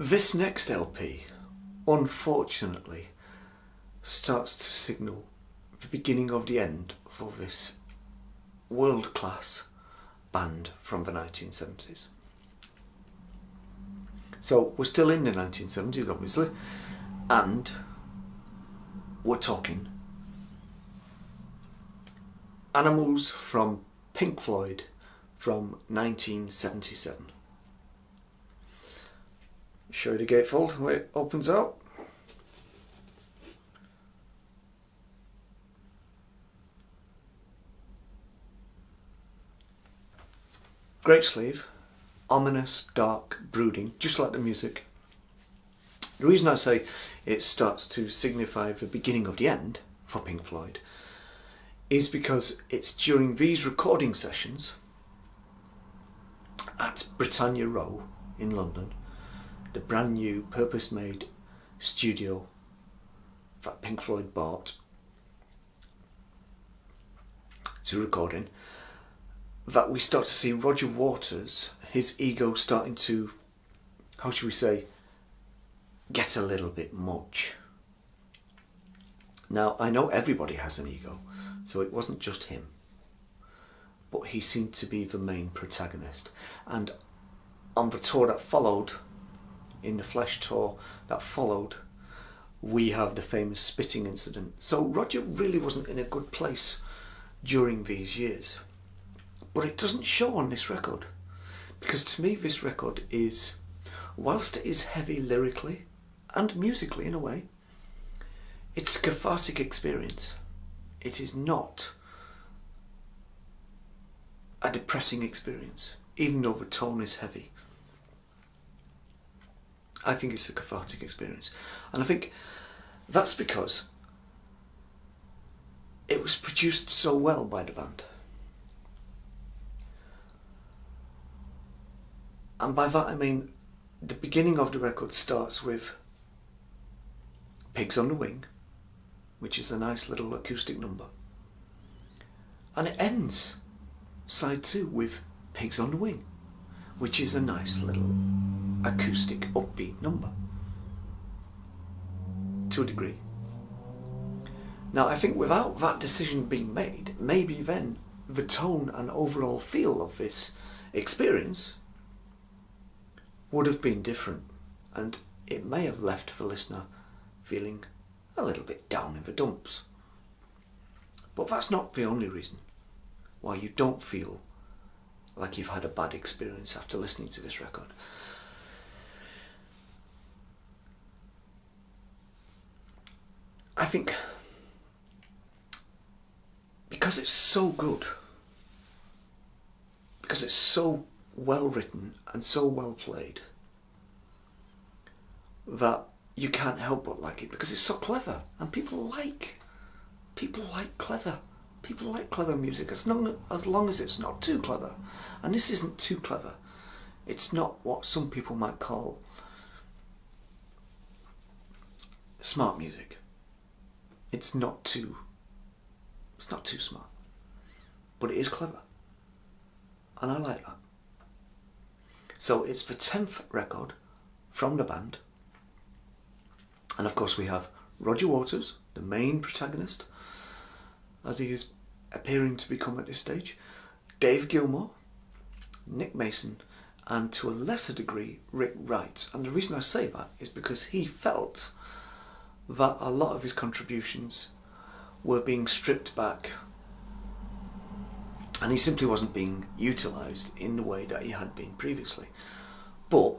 This next LP, unfortunately, starts to signal the beginning of the end for this world-class band from the 1970s. So we're still in the 1970s, obviously, and we're talking Animals from Pink Floyd from 1977. Show you the gatefold where it opens out. Great sleeve, ominous, dark, brooding, just like the music. The reason I say it starts to signify the beginning of the end for Pink Floyd is because it's during these recording sessions at Britannia Row in London, the brand new purpose-made studio that Pink Floyd bought to record in, that we start to see Roger Waters, his ego starting to, how should we say, get a little bit much. Now, I know everybody has an ego, so it wasn't just him, but he seemed to be the main protagonist. And on the tour that followed, in the Flesh tour that followed, we have the famous spitting incident. So Roger really wasn't in a good place during these years. But it doesn't show on this record, because to me this record is, whilst it is heavy lyrically and musically in a way, it's a cathartic experience. It is not a depressing experience, even though the tone is heavy. I think it's a cathartic experience. And I think that's because it was produced so well by the band. And by that I mean the beginning of the record starts with Pigs on the Wing, which is a nice little acoustic number. And it ends, side 2, with Pigs on the Wing, which is a nice little acoustic upbeat number, to a degree. Now I think without that decision being made, maybe then the tone and overall feel of this experience would have been different, and it may have left the listener feeling a little bit down in the dumps. But that's not the only reason why you don't feel like you've had a bad experience after listening to this record. I think because it's so good, because it's so well written and so well played, that you can't help but like it, because it's so clever, and people like clever music, as long as it's not too clever. And this isn't too clever. It's not what some people might call smart music. It's not too smart, but it is clever, and I like that. So it's the 10th record from the band, and of course we have Roger Waters, the main protagonist, as he is appearing to become at this stage, Dave Gilmour, Nick Mason, and to a lesser degree Rick Wright. And the reason I say that is because he felt that a lot of his contributions were being stripped back, and he simply wasn't being utilised in the way that he had been previously. But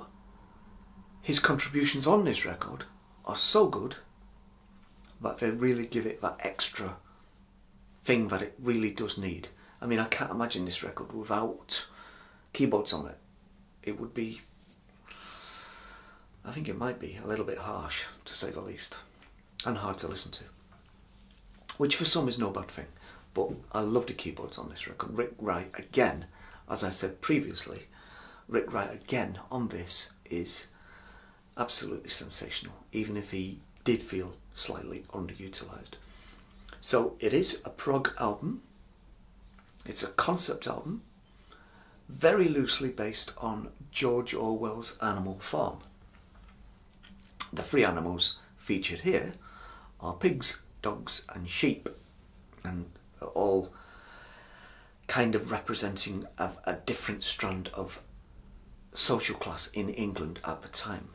his contributions on this record are so good that they really give it that extra thing that it really does need. I mean, I can't imagine this record without keyboards on it. It would be, I think it might be a little bit harsh, to say the least, and hard to listen to, which for some is no bad thing. But I love the keyboards on this record. Rick Wright, again, as I said previously, Rick Wright again on this is absolutely sensational, even if he did feel slightly underutilised. So it is a prog album. It's a concept album, very loosely based on George Orwell's Animal Farm. The three animals featured here are pigs, dogs and sheep, and all kind of representing a different strand of social class in England at the time.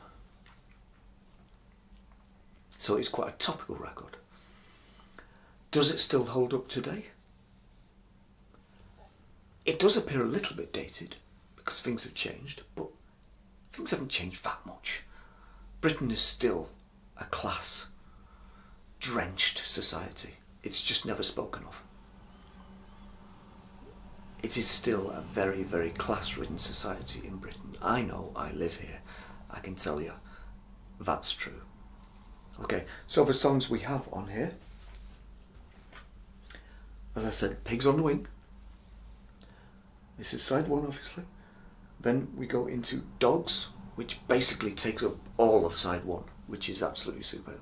So it's quite a topical record. Does it still hold up today? It does appear a little bit dated because things have changed, but things haven't changed that much. Britain is still a class-drenched society. It's just never spoken of. It is still a very, very class-ridden society in Britain. I know, I live here. I can tell you that's true. Okay, so the songs we have on here, as I said, Pigs on the Wing. This is side one, obviously. Then we go into Dogs, which basically takes up all of side one, which is absolutely superb.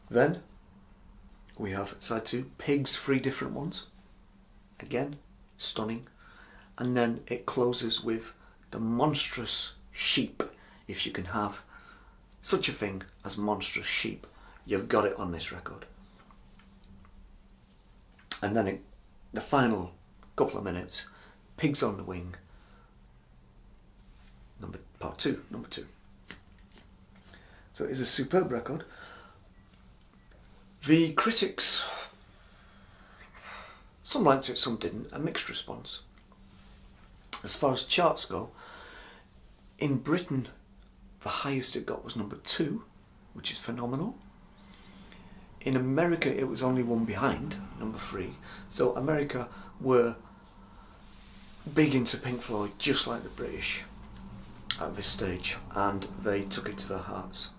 Then we have side two, Pigs, 3 different ones. Again, stunning. And then it closes with the monstrous sheep. If you can have such a thing as monstrous sheep, you've got it on this record. And then the final couple of minutes, Pigs on the Wing, part 2, number 2. So it is a superb record. The critics, some liked it, some didn't, a mixed response. As far as charts go, in Britain, the highest it got was number 2, which is phenomenal. In America, it was only one behind, number 3. So America were big into Pink Floyd, just like the British at this stage, and they took it to their hearts.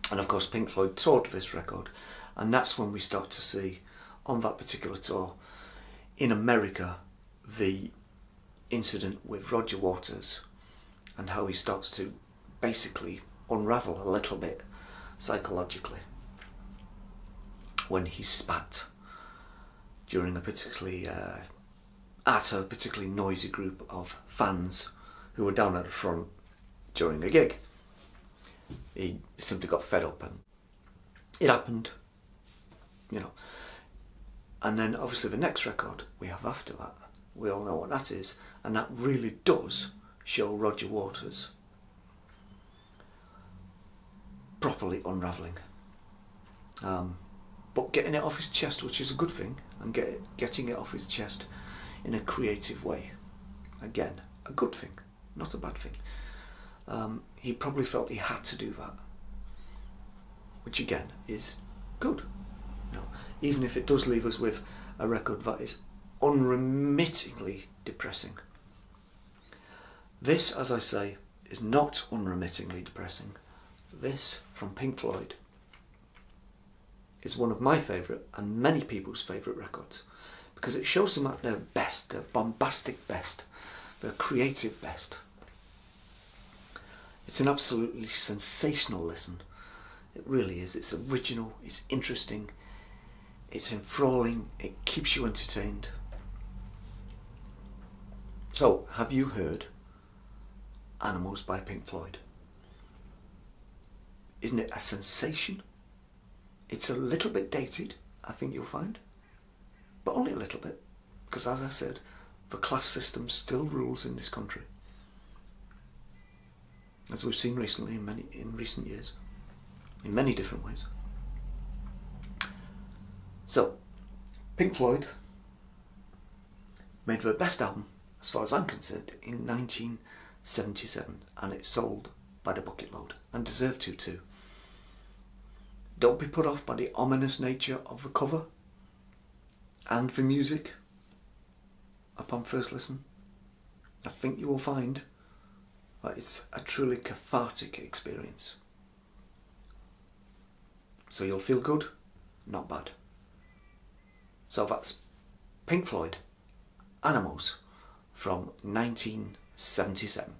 And of course, Pink Floyd toured this record, and that's when we start to see, on that particular tour, in America, the incident with Roger Waters and how he starts to basically unravel a little bit psychologically when he spat during a particularly at a particularly noisy group of fans who were down at the front during a gig. He simply got fed up, and it happened, you know. And then obviously the next record we have after that, we all know what that is, and that really does show Roger Waters properly unravelling. But getting it off his chest, which is a good thing, and getting it off his chest in a creative way. Again, a good thing, not a bad thing. He probably felt he had to do that, which again is good. You know, even if it does leave us with a record that is unremittingly depressing. This, as I say, is not unremittingly depressing. This, from Pink Floyd, is one of my favourite and many people's favourite records, because it shows them at their best, their bombastic best, their creative best. It's an absolutely sensational listen. It really is. It's original, it's interesting, it's enthralling, it keeps you entertained. So, have you heard Animals by Pink Floyd? Isn't it a sensation? It's a little bit dated, I think you'll find, but only a little bit, because as I said, the class system still rules in this country, as we've seen recently in recent years, in many different ways. So, Pink Floyd made their best album, as far as I'm concerned, in 1977, and it sold by the bucket load, and deserved to too. Don't be put off by the ominous nature of the cover and the music upon first listen. I think you will find that it's a truly cathartic experience. So you'll feel good, not bad. So that's Pink Floyd, Animals, from 1977.